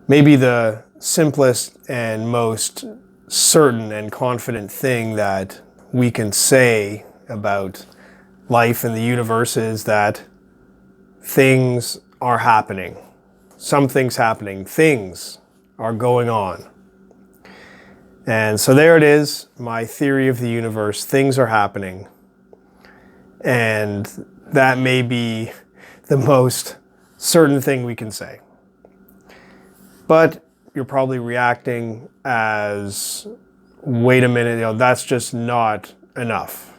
maybe the simplest and most certain and confident thing that we can say about life and the universe is that things are happening. Something's happening. Things are going on. And so there it is, my theory of the universe. Things are happening. And that may be the most certain thing we can say. But you're probably reacting as, wait a minute, that's just not enough.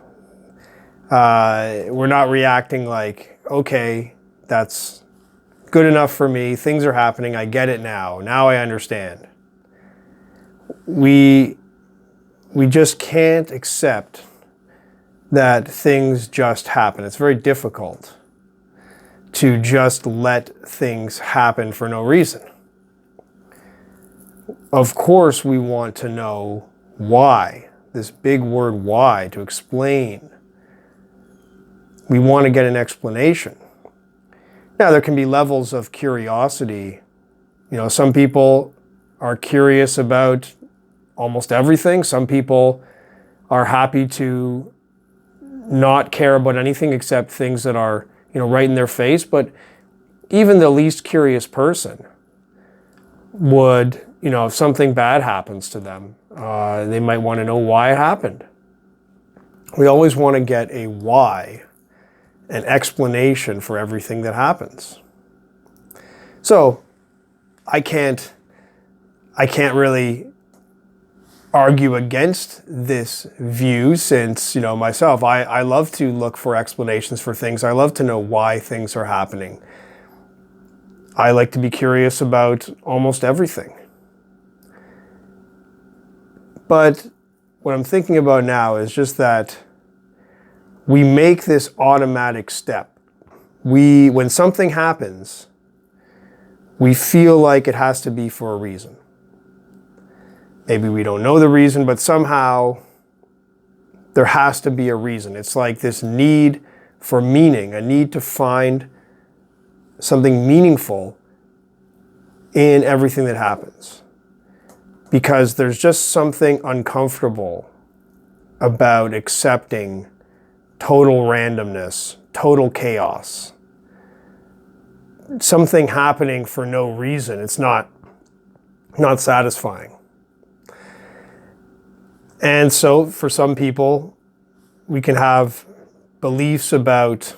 We're not reacting like, okay, that's good enough for me. Things are happening. I get it now. Now I understand. We just can't accept that things just happen. It's very difficult to just let things happen for no reason. Of course, we want to know why, this big word why, to explain. We want to get an explanation. Now, there can be levels of curiosity. Some people are curious about almost everything. Some people are happy to not care about anything except things that are, right in their face. But even the least curious person would, if something bad happens to them, they might want to know why it happened. We always want to get a why, an explanation for everything that happens. So I can't really argue against this view since, myself, I love to look for explanations for things. I love to know why things are happening. I like to be curious about almost everything. But what I'm thinking about now is just that we make this automatic step. When something happens, we feel like it has to be for a reason. Maybe we don't know the reason, but somehow there has to be a reason. It's like this need for meaning, a need to find something meaningful in everything that happens. Because there's just something uncomfortable about accepting total randomness, total chaos. Something happening for no reason. It's not satisfying. And so for some people, we can have beliefs about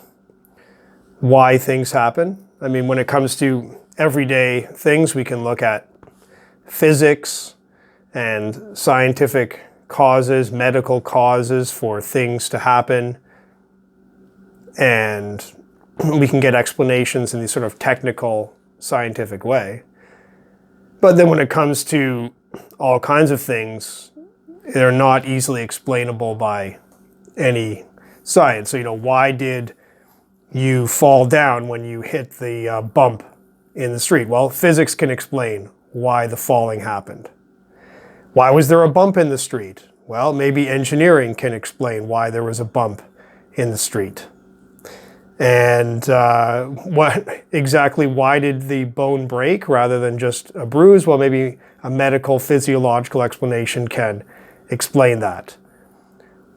why things happen. I mean, when it comes to everyday things, we can look at physics and scientific causes, medical causes for things to happen. And we can get explanations in this sort of technical, scientific way. But then when it comes to all kinds of things, they're not easily explainable by any science. So, why did you fall down when you hit the bump in the street? Well, physics can explain why the falling happened. Why was there a bump in the street? Well, maybe engineering can explain why there was a bump in the street. And why did the bone break rather than just a bruise? Well, maybe a medical, physiological explanation can explain that.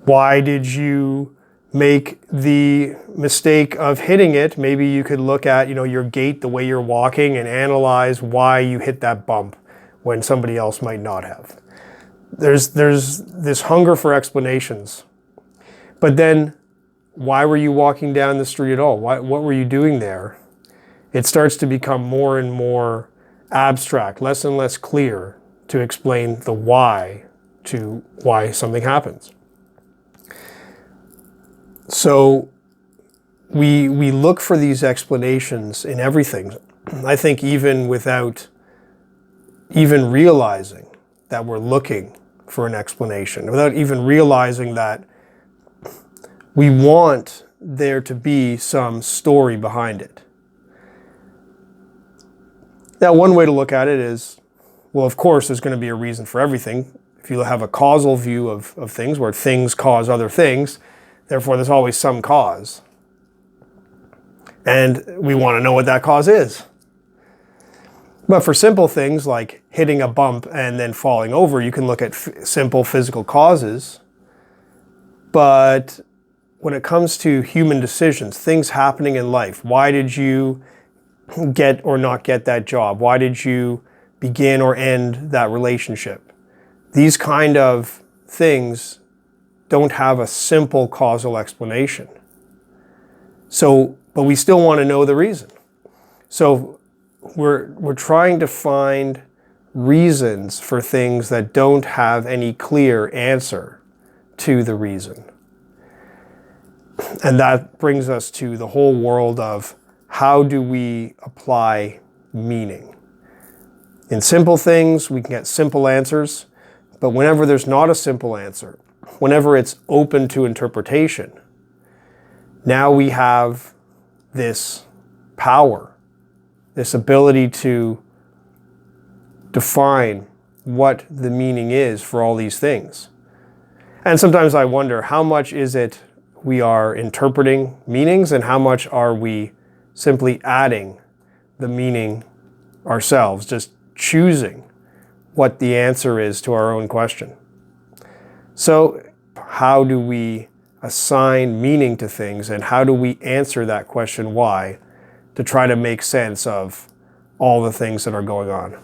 Why did you make the mistake of hitting it? Maybe you could look at, your gait, the way you're walking, and analyze why you hit that bump when somebody else might not have. There's this hunger for explanations. But then, why were you walking down the street at all? What were you doing there? It starts to become more and more abstract, less and less clear to explain the why to why something happens. So we look for these explanations in everything. I think even without even realizing that we're looking for an explanation, without even realizing that we want there to be some story behind it. Now, one way to look at it is, well, of course, there's going to be a reason for everything. If you have a causal view of things, where things cause other things, therefore there's always some cause. And we want to know what that cause is. But for simple things like hitting a bump and then falling over, you can look at simple physical causes. But when it comes to human decisions, things happening in life, why did you get or not get that job? Why did you begin or end that relationship? These kind of things don't have a simple causal explanation. So, but we still want to know the reason. So we're trying to find reasons for things that don't have any clear answer to the reason. And that brings us to the whole world of how do we apply meaning? In simple things, we can get simple answers, but whenever there's not a simple answer, whenever it's open to interpretation, now we have this power, this ability to define what the meaning is for all these things. And sometimes I wonder, how much is it we are interpreting meanings and how much are we simply adding the meaning ourselves, just choosing what the answer is to our own question. So how do we assign meaning to things, and how do we answer that question why to try to make sense of all the things that are going on?